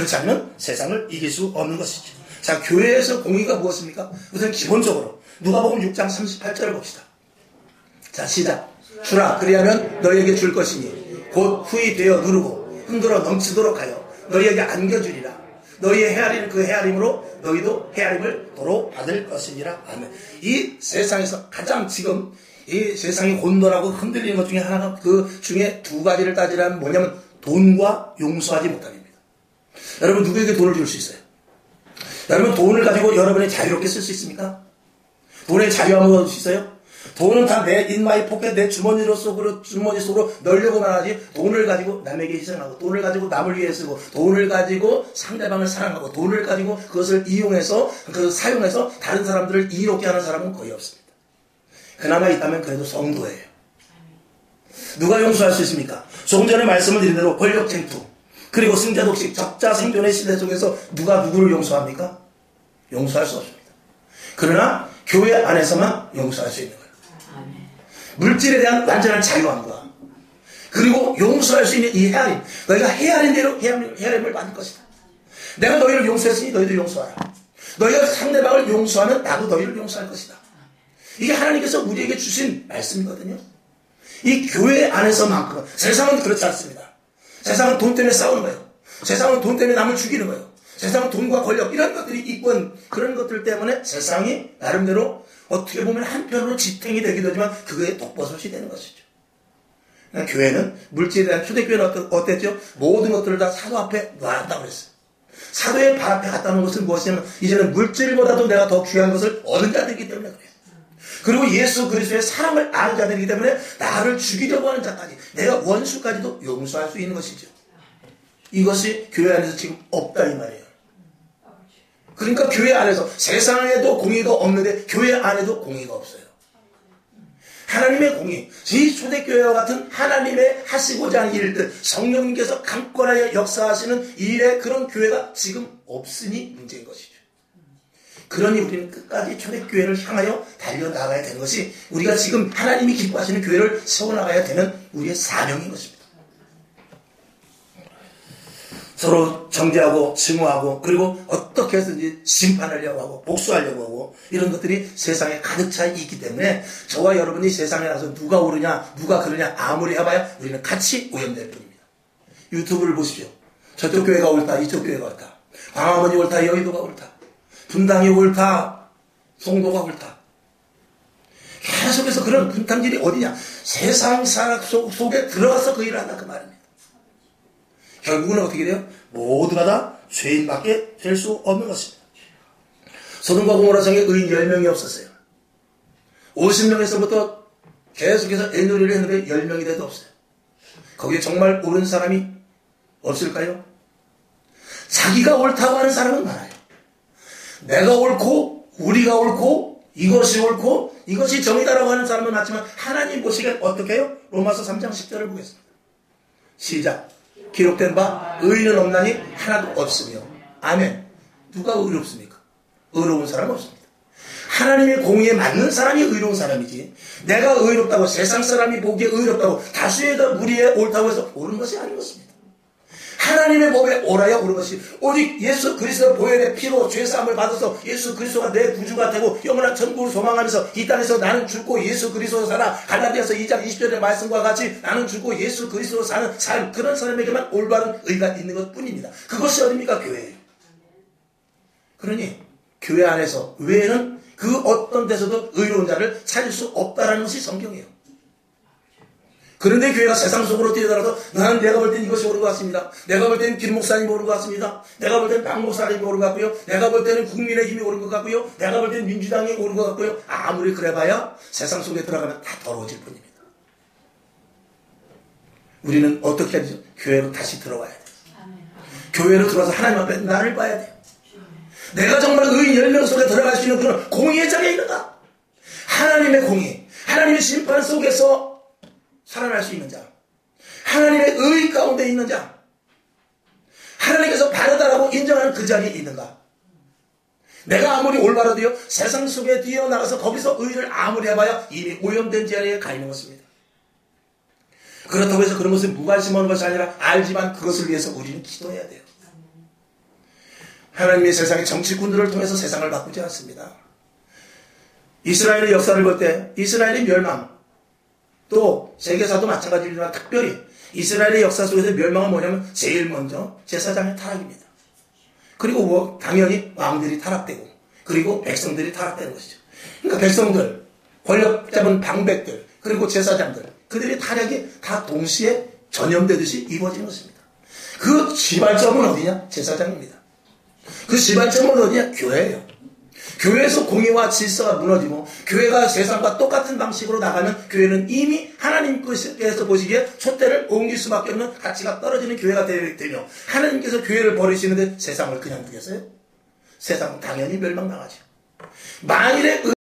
그렇지 않으면 세상을 이길 수 없는 것이죠. 자, 교회에서 공의가 무엇입니까? 우선 기본적으로 누가복음 6장 38절을 봅시다. 자, 시작. 주라 그리하면 너희에게 줄 것이니 곧 후히 되어 누르고 흔들어 넘치도록 하여 너희에게 안겨주리라. 너희의 헤아리는 그 헤아림으로 너희도 헤아림을 도로 받을 것이니라. 아멘. 이 세상에서 가장 지금 이 세상이 혼돈하고 흔들리는 것 중에 하나가 그 중에 두 가지를 따지라면 뭐냐면 돈과 용서하지 못함입니다. 여러분 누구에게 돈을 줄 수 있어요? 여러분 돈을 가지고 여러분이 자유롭게 쓸 수 있습니까? 돈의 자유함을 얻을 수 있어요? 돈은 다 내 인마이 포켓 내 주머니 속으로 넣으려고만 하지 돈을 가지고 남에게 희생하고 돈을 가지고 남을 위해 쓰고 돈을 가지고 상대방을 사랑하고 돈을 가지고 그것을 이용해서 사용해서 다른 사람들을 이롭게 하는 사람은 거의 없습니다. 그나마 있다면 그래도 성도예요. 누가 용서할 수 있습니까? 조금 전에 말씀을 드린 대로 권력 쟁투 그리고 승자독식 적자 생존의 시대 속에서 누가 누구를 용서합니까? 용서할 수 없습니다. 그러나 교회 안에서만 용서할 수 있는 거예요. 물질에 대한 완전한 자유함과 그리고 용서할 수 있는 이 헤아림, 너희가 헤아린 대로 헤아림을 받을 것이다. 내가 너희를 용서했으니 너희도 용서하라. 너희가 상대방을 용서하면 나도 너희를 용서할 것이다. 이게 하나님께서 우리에게 주신 말씀이거든요. 이 교회 안에서만큼 세상은 그렇지 않습니다. 세상은 돈 때문에 싸우는 거예요. 세상은 돈 때문에 남을 죽이는 거예요. 세상은 돈과 권력 이런 것들이 있건 그런 것들 때문에 세상이 나름대로 어떻게 보면 한편으로 지탱이 되기도 하지만 그게 독버섯이 되는 것이죠. 그러니까 교회는 물질에 대한 초대교회는 어땠죠? 모든 것들을 다 사도 앞에 놔놨다고 그랬어요. 사도의 발 앞에 갖다 놓은 것은 무엇이냐면 이제는 물질보다도 내가 더 귀한 것을 얻은 자들이기 때문에 그래요. 그리고 예수 그리스도의 사랑을 아는 자들이기 때문에 나를 죽이려고 하는 자까지 내가 원수까지도 용서할 수 있는 것이죠. 이것이 교회 안에서 지금 없다 이 말이에요. 그러니까 교회 안에서 세상에도 공의가 없는데 교회 안에도 공의가 없어요. 하나님의 공의, 이 초대교회와 같은 하나님의 하시고자 하는 일들, 성령님께서 강권하여 역사하시는 일에 그런 교회가 지금 없으니 문제인 것이죠. 그러니 우리는 끝까지 초대교회를 향하여 달려나가야 되는 것이 우리가 지금 하나님이 기뻐하시는 교회를 세워나가야 되는 우리의 사명인 것입니다. 서로 정죄하고 증오하고 그리고 어떻게 해서든지 심판하려고 하고 복수하려고 하고 이런 것들이 세상에 가득 차 있기 때문에 저와 여러분이 세상에 나서 누가 옳으냐 누가 그러냐 아무리 해봐야 우리는 같이 오염될 뿐입니다. 유튜브를 보십시오. 저쪽 교회가 옳다 이쪽 교회가 옳다 광화문이 옳다 여의도가 옳다 분당이 옳다 송도가 옳다 계속해서 그런 분탕질이 어디냐 세상 사람 속에 들어가서 그 일을 한다 그 말입니다. 결국은 어떻게 돼요? 모두가 다 죄인밖에 될 수 없는 것입니다. 소돔과 고모라 성에 의인 10명이 없었어요. 50명에서부터 계속해서 애누리를 했는데 10명이 돼도 없어요. 거기에 정말 옳은 사람이 없을까요? 자기가 옳다고 하는 사람은 많아요. 내가 옳고 우리가 옳고 이것이 옳고 이것이 정의다라고 하는 사람은 많지만 하나님 보시기엔 어떻게 해요? 로마서 3장 10절을 보겠습니다. 시작. 기록된 바 의인은 없나니 하나도 없으며 아멘. 누가 의롭습니까? 의로운 사람은 없습니다. 하나님의 공의에 맞는 사람이 의로운 사람이지 내가 의롭다고 세상 사람이 보기에 의롭다고 다수의 무리에 옳다고 해서 옳은 것이 아닌 것입니다. 하나님의 법에 옳아야 옳은 것이 오직 예수 그리스도 보혈의 피로 죄사함을 받아서 예수 그리스도가 내 구주가 되고 영원한 천국을 소망하면서 이 땅에서 나는 죽고 예수 그리스도로 살아 갈라디아서 2장 20절의 말씀과 같이 나는 죽고 예수 그리스도로 사는 삶 그런 사람에게만 올바른 의가 있는 것뿐입니다. 그것이 어딥니까? 교회예요. 그러니 교회 안에서 외에는 그 어떤 데서도 의로운 자를 찾을 수 없다라는 것이 성경이에요. 그런데 교회가 세상 속으로 뛰어들어서 나는 내가 볼 땐 이것이 옳은 것 같습니다. 내가 볼 때는 김 목사님이 옳은 것 같습니다. 내가 볼 때는 박 목사님이 옳은 것 같고요. 내가 볼 때는 국민의힘이 옳은 것 같고요. 내가 볼 때는 민주당이 옳은 것 같고요. 아무리 그래봐야 세상 속에 들어가면 다 더러워질 뿐입니다. 우리는 어떻게 하죠? 교회로 다시 들어와야 돼요. 교회로 들어와서 하나님 앞에 나를 봐야 돼요. 내가 정말 의인 10명 속에 들어갈 수 있는 그런 공의의 자리에 있는가? 하나님의 공의, 하나님의 심판 속에서 살아날 수 있는 자, 하나님의 의 가운데 있는 자, 하나님께서 바르다라고 인정하는 그 자리에 있는가? 내가 아무리 올바라도요 세상 속에 뛰어나가서 거기서 의를 아무리 해봐야 이미 오염된 자리에 가 있는 것입니다. 그렇다고 해서 그런 것을 무관심하는 것이 아니라 알지만 그것을 위해서 우리는 기도해야 돼요. 하나님이 세상의 정치꾼들을 통해서 세상을 바꾸지 않습니다. 이스라엘의 역사를 볼 때 이스라엘의 멸망, 또 세계사도 마찬가지지만 특별히 이스라엘의 역사 속에서 멸망은 뭐냐면 제일 먼저 제사장의 타락입니다. 그리고 당연히 왕들이 타락되고 그리고 백성들이 타락되는 것이죠. 그러니까 백성들, 권력 잡은 방백들, 그리고 제사장들, 그들의 타락이 다 동시에 전염되듯이 이루어지는 것입니다. 그 시발점은 어디냐? 제사장입니다. 그 시발점은 어디냐? 교회예요. 교회에서 공의와 질서가 무너지고 교회가 세상과 똑같은 방식으로 나가면 교회는 이미 하나님께서 보시기에 촛대를 옮길 수밖에 없는 가치가 떨어지는 교회가 되며, 하나님께서 교회를 버리시는데 세상을 그냥 두겠어요? 세상은 당연히 멸망당하죠. 만일에